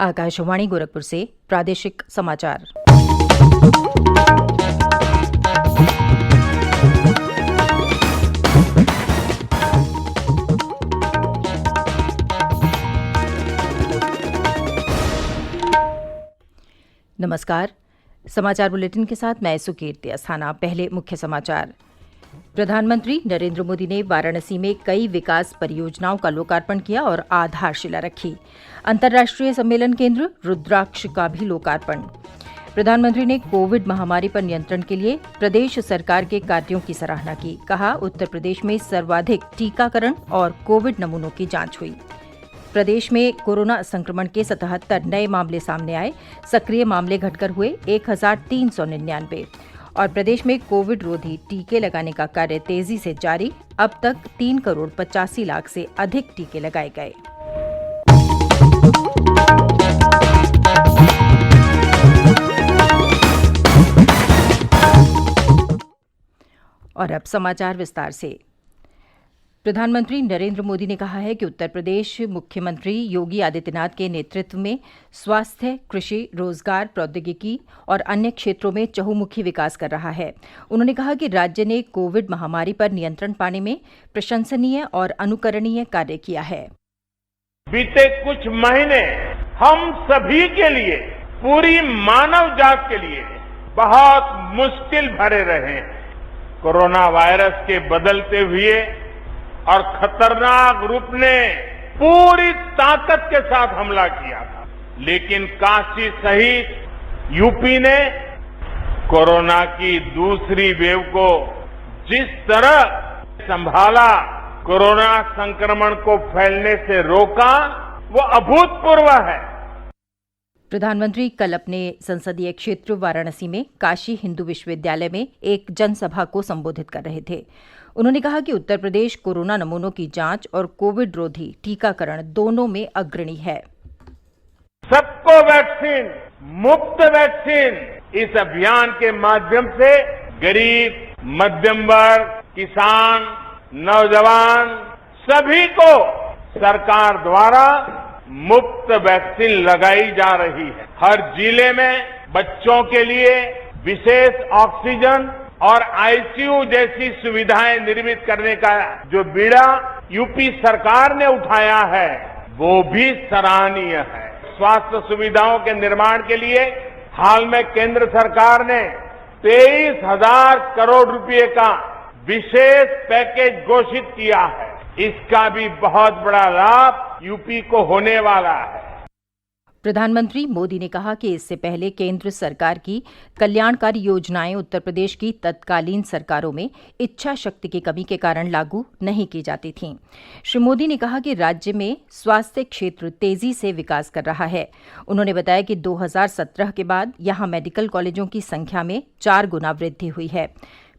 आकाशवाणी गोरखपुर से प्रादेशिक समाचार। नमस्कार। समाचार बुलेटिन के साथ मैं सुकीर्ति अस्थाना। पहले मुख्य समाचार। प्रधानमंत्री नरेंद्र मोदी ने वाराणसी में कई विकास परियोजनाओं का लोकार्पण किया और आधारशिला रखी। अंतर्राष्ट्रीय सम्मेलन केंद्र रुद्राक्ष का भी लोकार्पण। प्रधानमंत्री ने कोविड महामारी पर नियंत्रण के लिए प्रदेश सरकार के कार्यों की सराहना की। कहा, उत्तर प्रदेश में सर्वाधिक टीकाकरण और कोविड नमूनों की जांच हुई। प्रदेश में कोरोना संक्रमण के 77 नए मामले सामने आए। सक्रिय मामले घटकर हुए 1399 और प्रदेश में कोविड रोधी टीके लगाने का कार्य तेजी से जारी। अब तक 3,85,00,000 से अधिक टीके लगाए गए। और अब समाचार विस्तार से। प्रधानमंत्री नरेंद्र मोदी ने कहा है कि उत्तर प्रदेश मुख्यमंत्री योगी आदित्यनाथ के नेतृत्व में स्वास्थ्य, कृषि, रोजगार, प्रौद्योगिकी और अन्य क्षेत्रों में चहुमुखी विकास कर रहा है। उन्होंने कहा कि राज्य ने कोविड महामारी पर नियंत्रण पाने में प्रशंसनीय और अनुकरणीय कार्य किया है। बीते कुछ महीने हम सभी के लिए, पूरी मानव जात के लिए बहुत मुश्किल भरे रहे हैं। कोरोना वायरस के बदलते हुए और खतरनाक रूप ने पूरी ताकत के साथ हमला किया था, लेकिन काशी सहित यूपी ने कोरोना की दूसरी वेव को जिस तरह संभाला, कोरोना संक्रमण को फैलने से रोका, वो अभूतपूर्व है। प्रधानमंत्री कल अपने संसदीय क्षेत्र वाराणसी में काशी हिंदू विश्वविद्यालय में एक जनसभा को संबोधित कर रहे थे। उन्होंने कहा कि उत्तर प्रदेश कोरोना नमूनों की जांच और कोविड रोधी टीकाकरण दोनों में अग्रणी है। सबको वैक्सीन, मुफ्त वैक्सीन, इस अभियान के माध्यम से गरीब, मध्यम वर्ग, किसान, नौजवान सभी को सरकार द्वारा मुफ्त वैक्सीन लगाई जा रही है। हर जिले में बच्चों के लिए विशेष ऑक्सीजन और आईसीयू जैसी सुविधाएं निर्मित करने का जो बीड़ा यूपी सरकार ने उठाया है, वो भी सराहनीय है। स्वास्थ्य सुविधाओं के निर्माण के लिए हाल में केंद्र सरकार ने 23,000 करोड़ रुपए का विशेष पैकेज घोषित किया है। इसका भी बहुत बड़ा लाभ यूपी को होने वाला है। प्रधानमंत्री मोदी ने कहा कि इससे पहले केंद्र सरकार की कल्याणकारी योजनाएं उत्तर प्रदेश की तत्कालीन सरकारों में इच्छा शक्ति की कमी के कारण लागू नहीं की जाती थीं। श्री मोदी ने कहा कि राज्य में स्वास्थ्य क्षेत्र तेजी से विकास कर रहा है। उन्होंने बताया कि 2017 के बाद यहां मेडिकल कॉलेजों की संख्या में 4 गुना वृद्धि हुई है।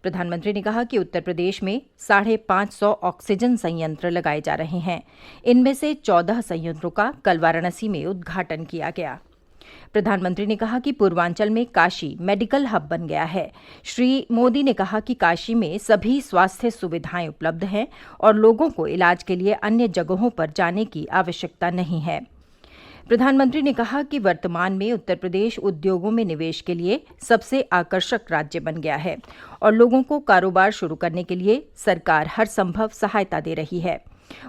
प्रधानमंत्री ने कहा कि उत्तर प्रदेश में 550 ऑक्सीजन संयंत्र लगाए जा रहे हैं। इनमें से 14 संयंत्रों का कल वाराणसी में उद्घाटन किया गया। प्रधानमंत्री ने कहा कि पूर्वांचल में काशी मेडिकल हब बन गया है। श्री मोदी ने कहा कि काशी में सभी स्वास्थ्य सुविधाएं उपलब्ध हैं और लोगों को इलाज के लिए अन्य जगहों पर जाने की आवश्यकता नहीं है। प्रधानमंत्री ने कहा कि वर्तमान में उत्तर प्रदेश उद्योगों में निवेश के लिए सबसे आकर्षक राज्य बन गया है और लोगों को कारोबार शुरू करने के लिए सरकार हर संभव सहायता दे रही है।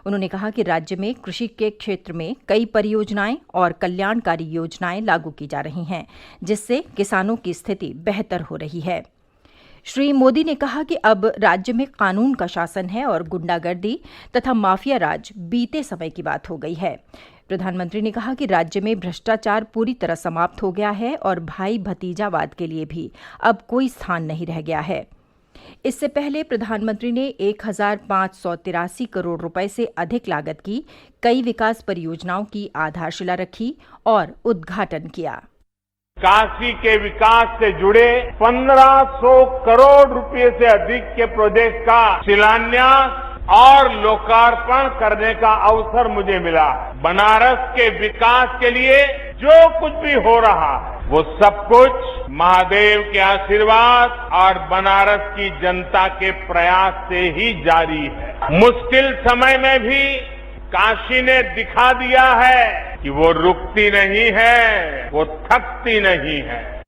उन्होंने कहा कि राज्य में कृषि के क्षेत्र में कई परियोजनाएं और कल्याणकारी योजनाएं लागू की जा रही हैं, जिससे किसानों की स्थिति बेहतर हो रही है। श्री मोदी ने कहा कि अब राज्य में कानून का शासन है और गुंडागर्दी तथा माफिया राज बीते समय की बात हो गई है। प्रधानमंत्री ने कहा कि राज्य में भ्रष्टाचार पूरी तरह समाप्त हो गया है और भाई भतीजावाद के लिए भी अब कोई स्थान नहीं रह गया है। इससे पहले प्रधानमंत्री ने 1,583 करोड़ रुपए से अधिक लागत की कई विकास परियोजनाओं की आधारशिला रखी और उद्घाटन किया। काशी के विकास से जुड़े 1,500 करोड़ रुपए से अधिक के प्रोजेक्ट का शिलान्यास और लोकार्पण करने का अवसर मुझे मिला। बनारस के विकास के लिए जो कुछ भी हो रहा है, वो सब कुछ महादेव के आशीर्वाद और बनारस की जनता के प्रयास से ही जारी है। मुश्किल समय में भी काशी ने दिखा दिया है कि वो रुकती नहीं है, वो थकती नहीं है।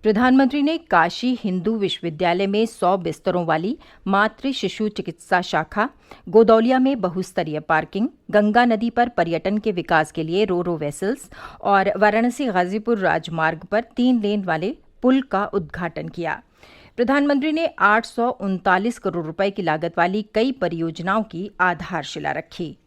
प्रधानमंत्री ने काशी हिंदू विश्वविद्यालय में 100 बिस्तरों वाली मातृ शिशु चिकित्सा शाखा, गोदौलिया में बहुस्तरीय पार्किंग, गंगा नदी पर पर्यटन के विकास के लिए रो वेसल्स और वाराणसी गाजीपुर राजमार्ग पर 3 लेन वाले पुल का उद्घाटन किया। प्रधानमंत्री ने 839 करोड़ रुपए की लागत वाली कई परियोजनाओं की आधारशिला रखी।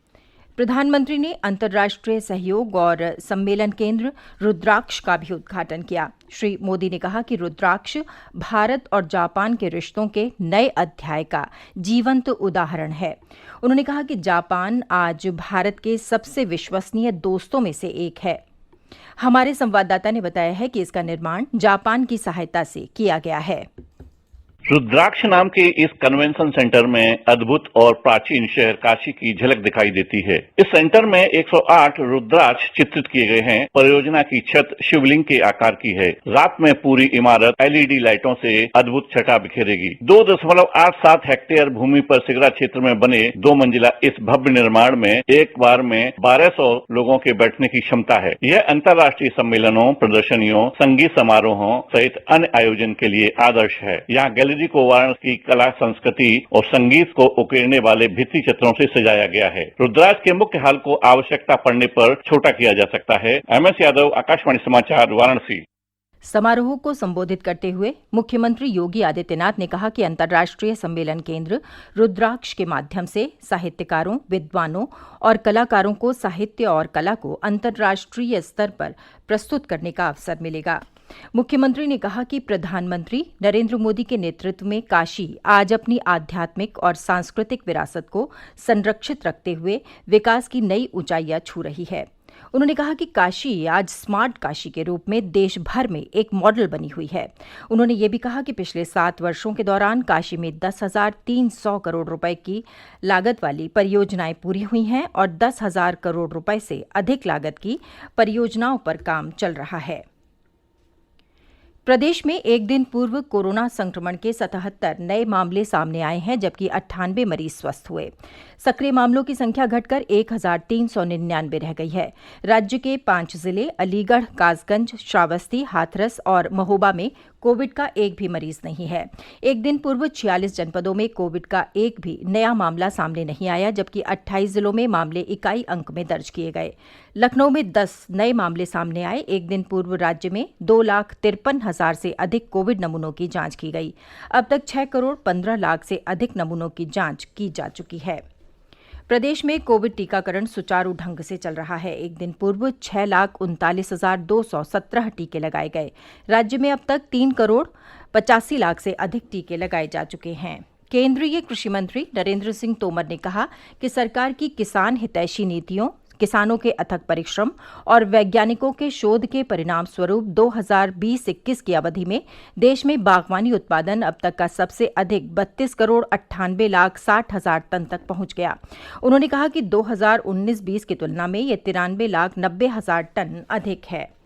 प्रधानमंत्री ने अंतर्राष्ट्रीय सहयोग और सम्मेलन केंद्र रुद्राक्ष का भी उद्घाटन किया। श्री मोदी ने कहा कि रुद्राक्ष भारत और जापान के रिश्तों के नए अध्याय का जीवंत उदाहरण है। उन्होंने कहा कि जापान आज भारत के सबसे विश्वसनीय दोस्तों में से एक है। हमारे संवाददाता ने बताया है कि इसका निर्माण जापान की सहायता से किया गया है। रुद्राक्ष नाम के इस कन्वेंशन सेंटर में अद्भुत और प्राचीन शहर काशी की झलक दिखाई देती है। इस सेंटर में 108 रुद्राक्ष चित्रित किए गए हैं। परियोजना की छत शिवलिंग के आकार की है। रात में पूरी इमारत एलईडी लाइटों से अद्भुत छटा बिखेरेगी। 2.87 हेक्टेयर भूमि पर सिगरा क्षेत्र में बने 2 मंजिला इस भव्य निर्माण में एक बार में 1200 लोगों के बैठने की क्षमता है। यह अंतर्राष्ट्रीय सम्मेलनों, प्रदर्शनियों, संगीत समारोहों सहित अन्य आयोजन के लिए आदर्श है। यहाँ गैलरी को वाराणसी की कला, संस्कृति और संगीत को उकेरने वाले भित्ति चित्रों से सजाया गया है। रुद्राक्ष के मुख्य हाल को आवश्यकता पड़ने पर छोटा किया जा सकता है। MS यादव, आकाशवाणी समाचार, वाराणसी। समारोह को संबोधित करते हुए मुख्यमंत्री योगी आदित्यनाथ ने कहा कि अंतर्राष्ट्रीय सम्मेलन केंद्र रुद्राक्ष के माध्यम से साहित्यकारों, विद्वानों और कलाकारों को साहित्य और कला को अंतर्राष्ट्रीय स्तर पर प्रस्तुत करने का अवसर मिलेगा। मुख्यमंत्री ने कहा कि प्रधानमंत्री नरेंद्र मोदी के नेतृत्व में काशी आज अपनी आध्यात्मिक और सांस्कृतिक विरासत को संरक्षित रखते हुए विकास की नई ऊंचाइयां छू रही है। उन्होंने कहा कि काशी आज स्मार्ट काशी के रूप में देश भर में एक मॉडल बनी हुई है। उन्होंने ये भी कहा कि पिछले 7 वर्षों के दौरान काशी में 10,300 करोड़ रुपए की लागत वाली परियोजनाएं पूरी हुई हैं और 10,000 करोड़ रुपए से अधिक लागत की परियोजनाओं पर काम चल रहा है। प्रदेश में एक दिन पूर्व कोरोना संक्रमण के 77 नए मामले सामने आए हैं, जबकि 98 मरीज स्वस्थ हुए। सक्रिय मामलों की संख्या घटकर 1,399 रह गई है। राज्य के 5 जिले अलीगढ़, कासगंज, श्रावस्ती, हाथरस और महोबा में कोविड का एक भी मरीज नहीं है। एक दिन पूर्व 46 जनपदों में कोविड का एक भी नया मामला सामने नहीं आया, जबकि 28 जिलों में मामले इकाई अंक में दर्ज किए गए। लखनऊ में 10 नए मामले सामने आए। एक दिन पूर्व राज्य में 2,53,000 से अधिक कोविड नमूनों की जांच की गई। अब तक 6 करोड़ 15 लाख से अधिक नमूनों की जांच की जा चुकी है। प्रदेश में कोविड टीकाकरण सुचारू ढंग से चल रहा है। एक दिन पूर्व 6,39,217 टीके लगाए गए। राज्य में अब तक 3 करोड़ 85 लाख से अधिक टीके लगाए जा चुके हैं। केंद्रीय कृषि मंत्री नरेंद्र सिंह तोमर ने कहा कि सरकार की किसान हितैषी नीतियों, किसानों के अथक परिश्रम और वैज्ञानिकों के शोध के परिणाम स्वरूप 2020-21 की अवधि में देश में बागवानी उत्पादन अब तक का सबसे अधिक 32 करोड़ 98 लाख 60 हजार टन तक पहुंच गया। उन्होंने कहा कि 2019-20 की तुलना में यह 93 लाख 90 हजार टन अधिक है।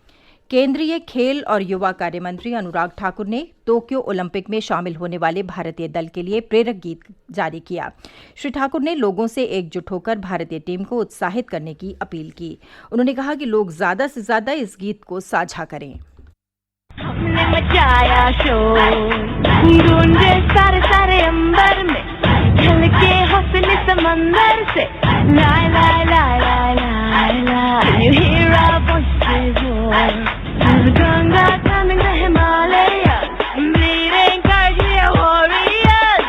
केंद्रीय खेल और युवा कार्य मंत्री अनुराग ठाकुर ने टोक्यो ओलंपिक में शामिल होने वाले भारतीय दल के लिए प्रेरक गीत जारी किया। श्री ठाकुर ने लोगों से एकजुट होकर भारतीय टीम को उत्साहित करने की अपील की। उन्होंने कहा कि लोग ज्यादा से ज्यादा इस गीत को साझा करें। हमने मचाया शोर, गूंजे सारे सारे अंबर में, झलके हौसले समंदर से, ला ला ला ला ला ला, you hear our voices roar, through the Ganga, climbing the Himalayas, bleeding Kashmir warriors.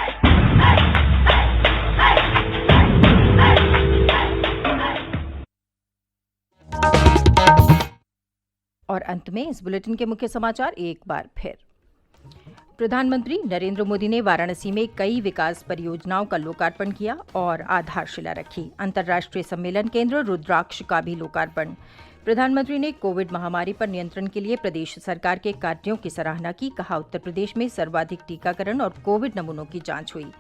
और अंत में इस बुलेटिन के मुख्य समाचार एक बार फिर। प्रधानमंत्री नरेंद्र मोदी ने वाराणसी में कई विकास परियोजनाओं का लोकार्पण किया और आधारशिला रखी। अंतर्राष्ट्रीय सम्मेलन केंद्र रुद्राक्ष का भी लोकार्पण। प्रधानमंत्री ने कोविड महामारी पर नियंत्रण के लिए प्रदेश सरकार के कार्यों की सराहना की। कहा, उत्तर प्रदेश में सर्वाधिक टीकाकरण और कोविड नमूनों की जांच हुई।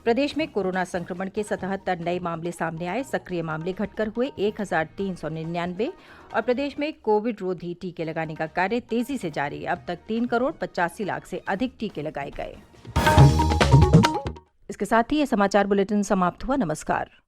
प्रदेश में कोरोना संक्रमण के 77 नए मामले सामने आए। सक्रिय मामले घटकर हुए 1,399 और प्रदेश में कोविड रोधी टीके लगाने का कार्य तेजी से जारी। अब तक 3 करोड़ 85 लाख से अधिक टीके लगाए गए। इसके साथ ही ये समाचार बुलेटिन समाप्त हुआ। नमस्कार।